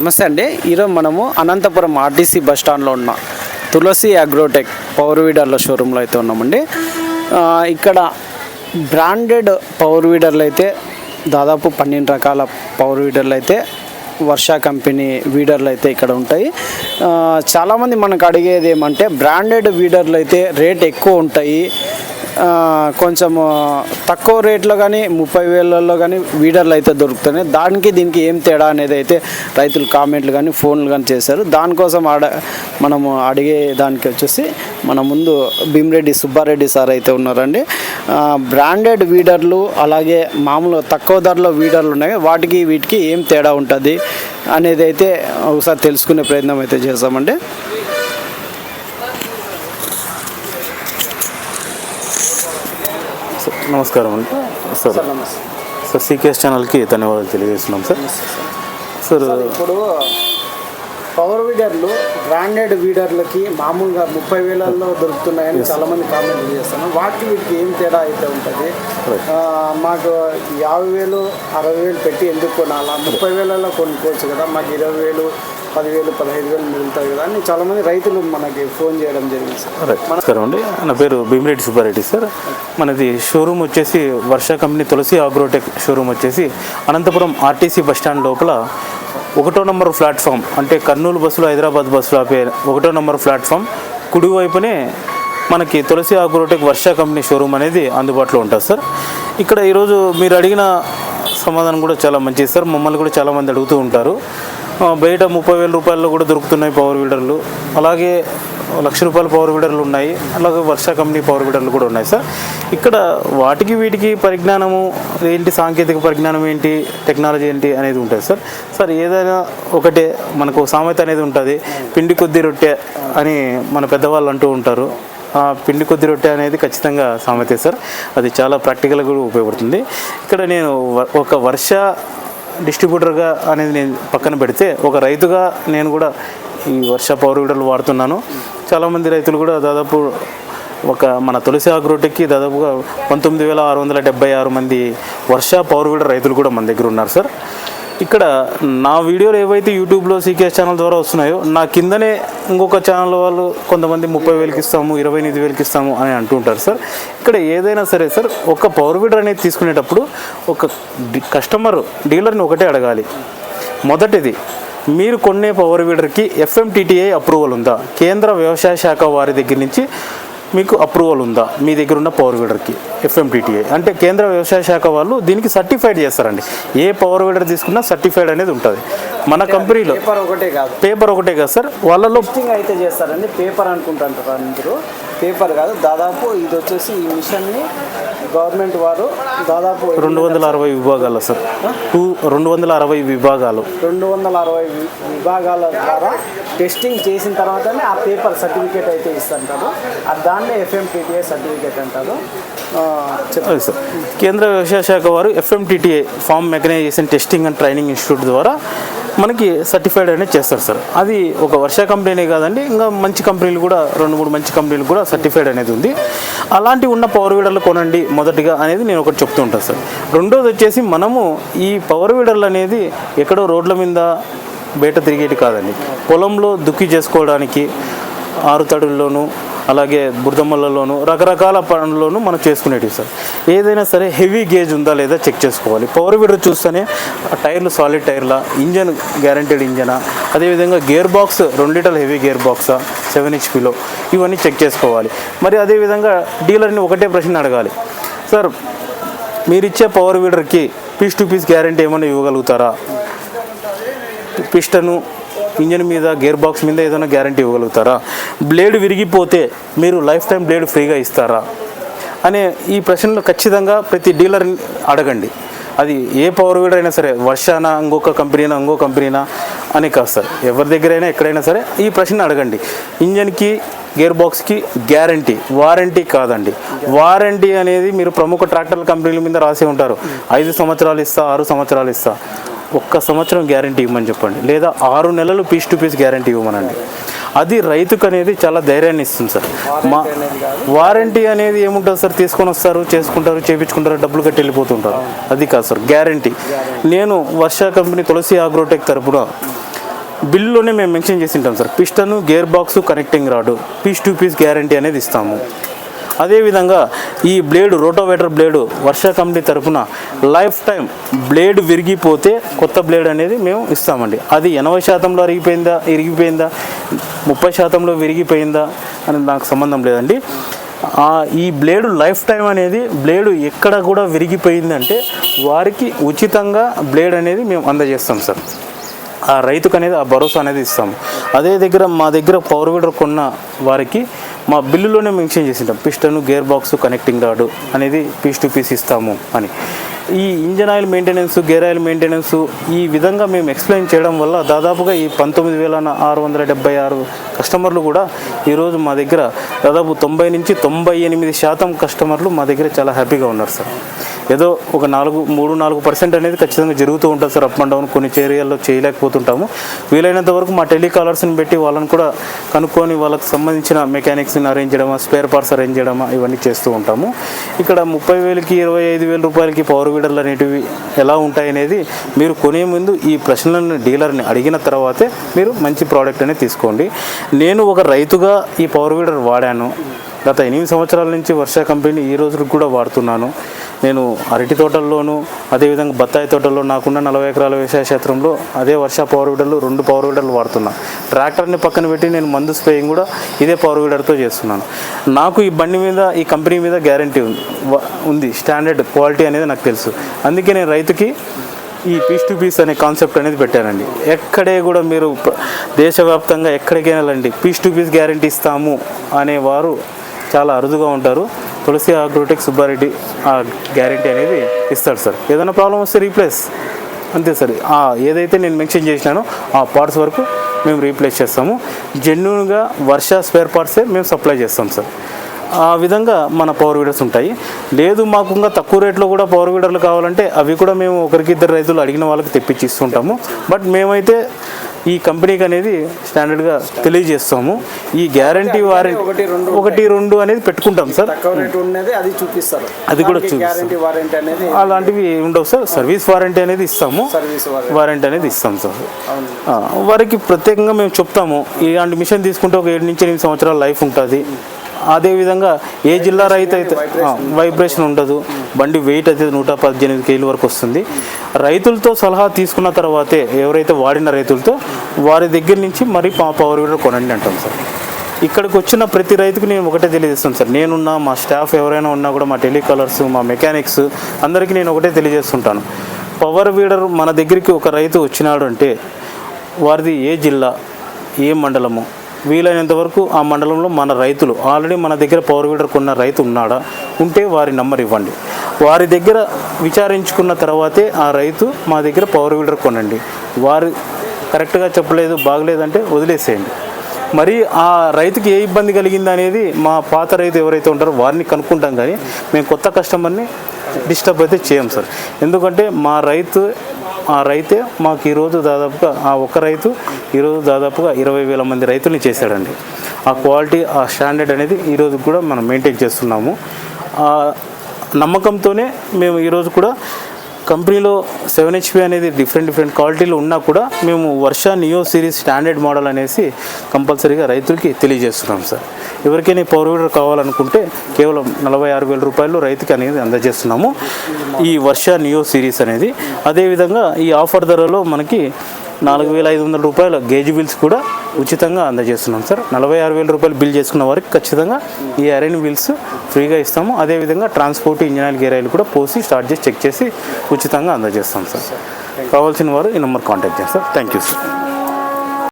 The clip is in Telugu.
నమస్తే అండి. ఈరోజు మనము అనంతపురం ఆర్టీసీ బస్ స్టాండ్లో ఉన్న తులసి అగ్రోటెక్ పవర్ వీడర్ల షోరూంలో అయితే ఉన్నామండి. ఇక్కడ బ్రాండెడ్ పవర్ వీడర్లు అయితే దాదాపు 12 రకాల పవర్ వీడర్లు అయితే వర్ష కంపెనీ వీడర్లు అయితే ఇక్కడ ఉంటాయి. చాలామంది మనకు అడిగేది ఏమంటే బ్రాండెడ్ వీడర్లు అయితే రేట్ ఎక్కువ ఉంటాయి, కొంచెం తక్కువ రేట్లో కానీ 30,000లో కానీ వీడర్లు అయితే దొరుకుతున్నాయి, దానికి దీనికి ఏం తేడా అనేది అయితే రైతులు కామెంట్లు కానీ ఫోన్లు కానీ చేశారు. దానికోసం మనము అడిగే దానికి వచ్చేసి మన ముందు భీమిరెడ్డి సుబ్బారెడ్డి సార్ అయితే ఉన్నారండి. బ్రాండెడ్ వీడర్లు అలాగే మామూలు తక్కువ ధరలో వీడర్లు ఉన్నాయి, వాటికి వీటికి ఏం తేడా ఉంటుంది అనేది అయితే ఒకసారి తెలుసుకునే ప్రయత్నం అయితే చేస్తామండి. నమస్కారం అండి సార్. సార్ సీకేఎస్ ఛానల్కి ధన్యవాదాలు తెలియజేస్తున్నాం సార్. సార్ ఇప్పుడు పవర్ వీడర్లు బ్రాండెడ్ వీడర్లకి మామూలుగా 30,000లో దొరుకుతున్నాయని చాలామంది కామెంట్లు చేస్తున్నాం, వాటికి వీటికి ఏం తేడా అయితే ఉంటుంది? మాకు 50,000 60,000 పెట్టి ఎందుకు కొనాలా, 30,000లో కొనుక్కోవచ్చు కదా, మాకు 20,000 10,000 15,000 మిగులుతాయి కదా అని చాలామంది రైతులు మనకి ఫోన్ చేయడం జరిగింది సార్. నమస్కారం అండి, నా పేరు భీమిరెడ్డి సుబ్బారెడ్డి సార్. మనది షోరూమ్ వచ్చేసి వర్ష కంపెనీ తులసి అగ్రోటెక్ షోరూమ్ వచ్చేసి అనంతపురం ఆర్టీసీ బస్ స్టాండ్ లోపల 1వ నంబర్ ప్లాట్ఫామ్, అంటే కర్నూలు బస్సులు హైదరాబాద్ బస్సులు ఆపే 1వ నంబర్ ప్లాట్ఫామ్ కుడివైపునే మనకి తులసి అగ్రోటెక్ వర్ష కంపెనీ షోరూమ్ అనేది అందుబాటులో ఉంటుంది సార్. ఇక్కడ ఈరోజు మీరు అడిగిన సమాధానం కూడా చాలా మంచిది సార్. మమ్మల్ని కూడా చాలామంది అడుగుతూ ఉంటారు. బయట 30,000 రూపాయల్లో కూడా దొరుకుతున్నాయి పవర్ వీడర్లు, అలాగే ₹1,00,000 పవర్ వీడర్లు ఉన్నాయి, అలాగే వర్ష కంపెనీ పవర్ వీడర్లు కూడా ఉన్నాయి సార్. ఇక్కడ వాటికి వీటికి పరిజ్ఞానము ఏంటి, సాంకేతిక పరిజ్ఞానం ఏంటి, టెక్నాలజీ ఏంటి అనేది ఉంటుంది సార్. సార్ ఏదైనా ఒకటే, మనకు సామెత అనేది ఉంటుంది, పిండి కొద్ది రొట్టె అని మన పెద్దవాళ్ళు అంటూ ఉంటారు. ఆ పిండి కొద్ది రొట్టె అనేది ఖచ్చితంగా సామెతే సార్, అది చాలా ప్రాక్టికల్గా కూడా ఉపయోగపడుతుంది. ఇక్కడ నేను ఒక వర్ష డిస్ట్రిబ్యూటర్గా అనేది నేను పక్కన పెడితే, ఒక రైతుగా నేను కూడా ఈ వర్ష పవర్ వీడర్లు వాడుతున్నాను. చాలామంది రైతులు కూడా దాదాపు మన తులసి అగ్రోటెక్కి దాదాపుగా 19,676 మంది వర్ష పవర్ వీడర్ రైతులు కూడా మన దగ్గర ఉన్నారు సార్. ఇక్కడ నా వీడియోలు ఏవైతే యూట్యూబ్లో సీకేఎస్ ఛానల్ ద్వారా వస్తున్నాయో, నా కిందనే ఇంకొక ఛానల్ వాళ్ళు కొంతమంది 30,000కి ఇస్తాము, 28,000కి ఇస్తాము అని అంటుంటారు సార్. ఇక్కడ ఏదైనా సరే సార్, ఒక పవర్ వీడర్ అనేది తీసుకునేటప్పుడు ఒక కస్టమర్ డీలర్ని ఒకటే అడగాలి. మొదటిది, మీరు కొనే పవర్ వీడర్కి FMTTI అప్రూవల్ ఉందా, కేంద్ర వ్యవసాయ శాఖ వారి దగ్గర నుంచి మీకు అప్రూవల్ ఉందా, మీ దగ్గర ఉన్న పవర్ వీడర్కి FMTTI అంటే కేంద్ర వ్యవసాయ శాఖ వాళ్ళు దీనికి సర్టిఫైడ్ చేస్తారండి. ఏ పవర్ వీడర్ తీసుకున్నా సర్టిఫైడ్ అనేది ఉంటుంది మన కంపెనీలో. పేపర్ ఒకటే కాదు సార్, వాళ్ళలో అయితే చేస్తారండి. పేపర్ అనుకుంటుంటారు అందరూ, పేపర్ కాదు. దాదాపు ఇది వచ్చేసి ఈ మిషన్ని గవర్నమెంట్ వారు దాదాపు 260 విభాగాలు సార్, 260 విభాగాలు 260 విభాగాల ద్వారా టెస్టింగ్ చేసిన తర్వాతనే ఆ పేపర్ సర్టిఫికేట్ అయితే ఇస్తుంటారు. దాన్నే FMTTI సర్టిఫికేట్ అంటారు. చెప్పండి సార్. కేంద్ర వ్యవసాయ శాఖ వారు FMTTI farm mechanisation testing and training institute ద్వారా మనకి సర్టిఫైడ్ అనేది చేస్తారు సార్. అది ఒక వర్ష కంపెనీ కాదండి, ఇంకా మంచి కంపెనీలు కూడా 2-3 మంచి కంపెనీలు కూడా సర్టిఫైడ్ అనేది ఉంది. అలాంటి ఉన్న పవర్ వీడర్లు కొనండి మొదటిగా అనేది నేను ఒకటి చెప్తూ ఉంటాను సార్. రెండోది వచ్చేసి, మనము ఈ పవర్ వీడర్లు అనేది ఎక్కడో రోడ్ల మీద బయట తిరిగేటి కాదండి, పొలంలో దుక్కి చేసుకోవడానికి, ఆరుతడుల్లోనూ అలాగే బురదమ్మలలోనూ రకరకాల పనుల్లోనూ మనం చేసుకునేటివి సార్. ఏదైనా సరే హెవీ గేజ్ ఉందా లేదా చెక్ చేసుకోవాలి. పవర్ వీడర్ చూస్తేనే టైర్లు సాలిడ్ టైర్లా, ఇంజన్ గ్యారంటీడ్ ఇంజనా, అదేవిధంగా గేర్ బాక్స్ 2 లీటర్ల హెవీ గేర్ బాక్సా, 7 HP ఇవన్నీ చెక్ చేసుకోవాలి. మరి అదేవిధంగా డీలర్ని ఒకటే ప్రశ్న అడగాలి, సార్ మీరిచ్చే పవర్ వీడర్కి పీస్ టు పీస్ గ్యారంటీ ఏమైనా ఇవ్వగలుగుతారా, పిస్టను ఇంజన్ మీద గేర్ బాక్స్ మీద ఏదైనా గ్యారంటీ ఇవ్వగలుగుతారా, బ్లేడ్ విరిగిపోతే మీరు లైఫ్ టైం బ్లేడ్ ఫ్రీగా ఇస్తారా అనే ఈ ప్రశ్నలు ఖచ్చితంగా ప్రతి డీలర్ని అడగండి. అది ఏ పవర్ వీడర్ అయినా సరే, వర్షానా ఇంకొక కంపెనీనా ఇంకో కంపెనీనా అని కాదు సార్, ఎవరి దగ్గరైనా ఎక్కడైనా సరే ఈ ప్రశ్న అడగండి. ఇంజన్కి గేర్ బాక్స్కి గ్యారంటీ, వారంటీ కాదండి. వారంటీ అనేది మీరు ప్రముఖ ట్రాక్టర్ల కంపెనీల మీద రాసి ఉంటారు, 5 సంవత్సరాలు ఇస్తా, 6 సంవత్సరాలు ఇస్తా. 1 సంవత్సరం గ్యారంటీ ఇవ్వమని చెప్పండి, లేదా 6 నెలలు పీస్ టు పీస్ గ్యారంటీ ఇవ్వమనండి. అది రైతుకు అనేది చాలా ధైర్యాన్ని ఇస్తుంది సార్. వారంటీ అనేది ఏముంటుంది సార్, తీసుకొని వస్తారు, చేసుకుంటారు, చేయించుకుంటారు, డబ్బులు కట్టి వెళ్ళిపోతుంటారు. అది కాదు సార్ గ్యారంటీ. నేను వర్ష కంపెనీ తులసి అగ్రోటెక్ తరపున బిల్లులోనే మేము మెన్షన్ చేసి ఉంటాం sir. Piston, gear box, connecting రాడు, పీస్ టు పీస్ గ్యారంటీ అనేది ఇస్తాము. అదేవిధంగా ఈ బ్లేడు, రోటోవేటర్ బ్లేడు వర్ష కంపెనీ తరఫున లైఫ్ టైం బ్లేడ్ విరిగిపోతే కొత్త బ్లేడ్ అనేది మేము ఇస్తామండి. అది 80% ఇరిగిపోయిందా 30% విరిగిపోయిందా అని నాకు సంబంధం లేదండి. ఈ బ్లేడు లైఫ్ టైం అనేది బ్లేడు ఎక్కడ కూడా విరిగిపోయిందంటే వారికి ఉచితంగా బ్లేడ్ అనేది మేము అందజేస్తాం సార్. ఆ రైతుకు అనేది ఆ భరోసా అనేది ఇస్తాము. అదే మా దగ్గర పవర్ వీడర్ కొన్న వారికి మా బిల్లులోనే mention చేసింటాం, piston, gear box, connecting రాడు అనేది పీస్ టు పీస్ ఇస్తాము అని. ఈ engine oil maintenance, gear oil maintenance ఈ విధంగా మేము ఎక్స్ప్లెయిన్ చేయడం వల్ల దాదాపుగా ఈ 19,676 కస్టమర్లు కూడా ఈరోజు మా దగ్గర దాదాపు 90 నుంచి 98% కస్టమర్లు మా దగ్గర చాలా హ్యాపీగా ఉన్నారు సార్. ఏదో ఒక 3-4% అనేది ఖచ్చితంగా జరుగుతూ ఉంటుంది సార్, అప్ అండ్ డౌన్. కొన్ని ఏరియాల్లో చేయలేకపోతుంటాము. వీలైనంత వరకు మా టెలికాలర్స్ని పెట్టి వాళ్ళని కూడా కనుక్కొని వాళ్ళకి సంబంధించిన మెకానిక్స్ని అరేంజ్ చేయడమా, స్పేర్ పార్ట్స్ అరేంజ్ చేయడమా ఇవన్నీ చేస్తూ ఉంటాము. ఇక్కడ 30,000కి 25,000 రూపాయలకి పవర్ వీడర్లు అనేటివి ఎలా ఉంటాయనేది మీరు కొనే ముందు ఈ ప్రశ్నలను డీలర్ని అడిగిన తర్వాతే మీరు మంచి ప్రోడక్ట్ అనేది తీసుకోండి. నేను ఒక రైతుగా ఈ పవర్ వీడర్ వాడాను. గత 8 సంవత్సరాల నుంచి వర్ష కంపెనీ ఈ రోజులకు కూడా వాడుతున్నాను. నేను అరటి తోటల్లోనూ అదేవిధంగా బత్తాయి తోటల్లో నాకున్న 40 ఎకరాల వ్యవసాయ క్షేత్రంలో అదే వర్ష పవర్ వీడర్లు 2 పవర్ వీడర్లు వాడుతున్నా. ట్రాక్టర్ని పక్కన పెట్టి నేను మందు స్ప్రేయింగ్ కూడా ఇదే పవర్ వీడర్తో చేస్తున్నాను. నాకు ఈ బండి మీద, ఈ కంపెనీ మీద గ్యారంటీ ఉంది, స్టాండర్డ్ క్వాలిటీ అనేది నాకు తెలుసు. అందుకే నేను రైతుకి ఈ పీస్ టు పీస్ అనే కాన్సెప్ట్ అనేది పెట్టానండి. ఎక్కడే కూడా మీరు దేశవ్యాప్తంగా ఎక్కడికైనా వెళ్ళండి, పీస్ టు పీస్ గ్యారంటీ ఇస్తాము అనేవారు చాలా అరుదుగా ఉంటారు. తులసి అగ్రోటెక్ సుబ్బారెడ్డి ఆ గ్యారంటీ అనేది ఇస్తాడు సార్. ఏదైనా ప్రాబ్లం వస్తే రీప్లేస్ అంతే సార్. ఏదైతే నేను మెన్షన్ చేసినానో ఆ పార్ట్స్ వరకు మేము రీప్లేస్ చేస్తాము. జెన్యూన్గా వర్ష స్పేర్ పార్ట్సే మేము సప్లై చేస్తాం సార్. ఆ విధంగా మన పవర్ వీడర్స్ ఉంటాయి. లేదు మాకు ఇంకా తక్కువ రేట్లో కూడా పవర్ వీడర్లు కావాలంటే అవి కూడా మేము 1-2 రైతులు అడిగిన వాళ్ళకి తెప్పించి ఇస్తుంటాము. బట్ మేమైతే ఈ కంపెనీకి అనేది స్టాండర్డ్గా తెలియజేస్తాము. ఈ గ్యారంటీ వారంటీ 1-2 అనేది పెట్టుకుంటాం సార్. అది కూడా చూపిస్తాం. అలాంటివి ఉండవు సార్. సర్వీస్ వారంటీ అనేది ఇస్తాము. వారంటీ అనేది ఇస్తాం సార్. వారికి ప్రత్యేకంగా మేము చెప్తాము, ఇలాంటి మిషన్ తీసుకుంటే ఒక 7 నుంచి 8 సంవత్సరాల లైఫ్ ఉంటుంది. అదేవిధంగా ఏ జిల్లా రైతు అయితే వైబ్రేషన్ ఉండదు, బండి వెయిట్ అయితే 118 కేజీల వరకు వస్తుంది. రైతులతో సలహా తీసుకున్న తర్వాతే, ఎవరైతే వాడిన రైతులతో వారి దగ్గర నుంచి మరి పవర్ వీడర్ కొనండి అంటాం సార్. ఇక్కడికి వచ్చిన ప్రతి రైతుకు నేను ఒకటే తెలియజేస్తాను సార్. నేనున్నా, మా స్టాఫ్ ఎవరైనా ఉన్నా కూడా, మా టెలికాలర్స్, మా మెకానిక్స్ అందరికీ నేను ఒకటే తెలియజేస్తుంటాను. పవర్ వీడర్ మన దగ్గరికి ఒక రైతు వచ్చినాడు అంటే వారిది ఏ జిల్లా, ఏ మండలము, వీలైనంత వరకు ఆ మండలంలో మన రైతులు ఆల్రెడీ మన దగ్గర పవర్ వీడర్ కొన్న రైతు ఉన్నాడా, ఉంటే వారి నంబర్ ఇవ్వండి. వారి దగ్గర విచారించుకున్న తర్వాతే ఆ రైతు మా దగ్గర పవర్ వీడర్ కొనండి. వారు కరెక్ట్గా చెప్పలేదు, బాగలేదంటే వదిలేసేయండి. మరి ఆ రైతుకి ఏ ఇబ్బంది కలిగింది అనేది మా పాత రైతు ఎవరైతే ఉంటారో వారిని కనుక్కుంటాం, కానీ మేము కొత్త కస్టమర్ని డిస్టర్బ్ అయితే చేయం సార్. ఎందుకంటే ఆ రైతే మాకు ఈరోజు దాదాపుగా ఆ ఒక్క రైతు ఈరోజు దాదాపుగా 20,000 మంది రైతుల్ని చేశాడండి. ఆ క్వాలిటీ, ఆ స్టాండర్డ్ అనేది ఈరోజు కూడా మనం మెయింటైన్ చేస్తున్నాము. ఆ నమ్మకంతోనే మేము ఈరోజు కూడా కంపెనీలో 7 HP అనేది డిఫరెంట్ క్వాలిటీలు ఉన్నా కూడా మేము వర్ష నియో సిరీస్ స్టాండర్డ్ మోడల్ అనేసి కంపల్సరీగా రైతులకి తెలియజేస్తున్నాం సార్. ఎవరికైనా పవర్ వీడర్ కావాలనుకుంటే కేవలం 46,000 రూపాయలు రైతుకి అనేది అందజేస్తున్నాము ఈ వర్ష నియో సిరీస్ అనేది. అదేవిధంగా ఈ ఆఫర్ ధరలో మనకి 4,500 రూపాయల గేజ్ బిల్స్ కూడా ఉచితంగా అందజేస్తున్నాం సార్. 46,000 రూపాయలు బిల్ చేసుకున్న వారికి ఖచ్చితంగా ఈ ఐరన్ బిల్స్ ఫ్రీగా ఇస్తాము. అదేవిధంగా transport, engine oil, gear oil కూడా పోసి స్టార్ట్ చేసి చెక్ చేసి ఉచితంగా అందజేస్తాం సార్. కావాల్సిన వారు ఈ నెంబర్ కాంటాక్ట్ చేస్తారు. Thank you sir.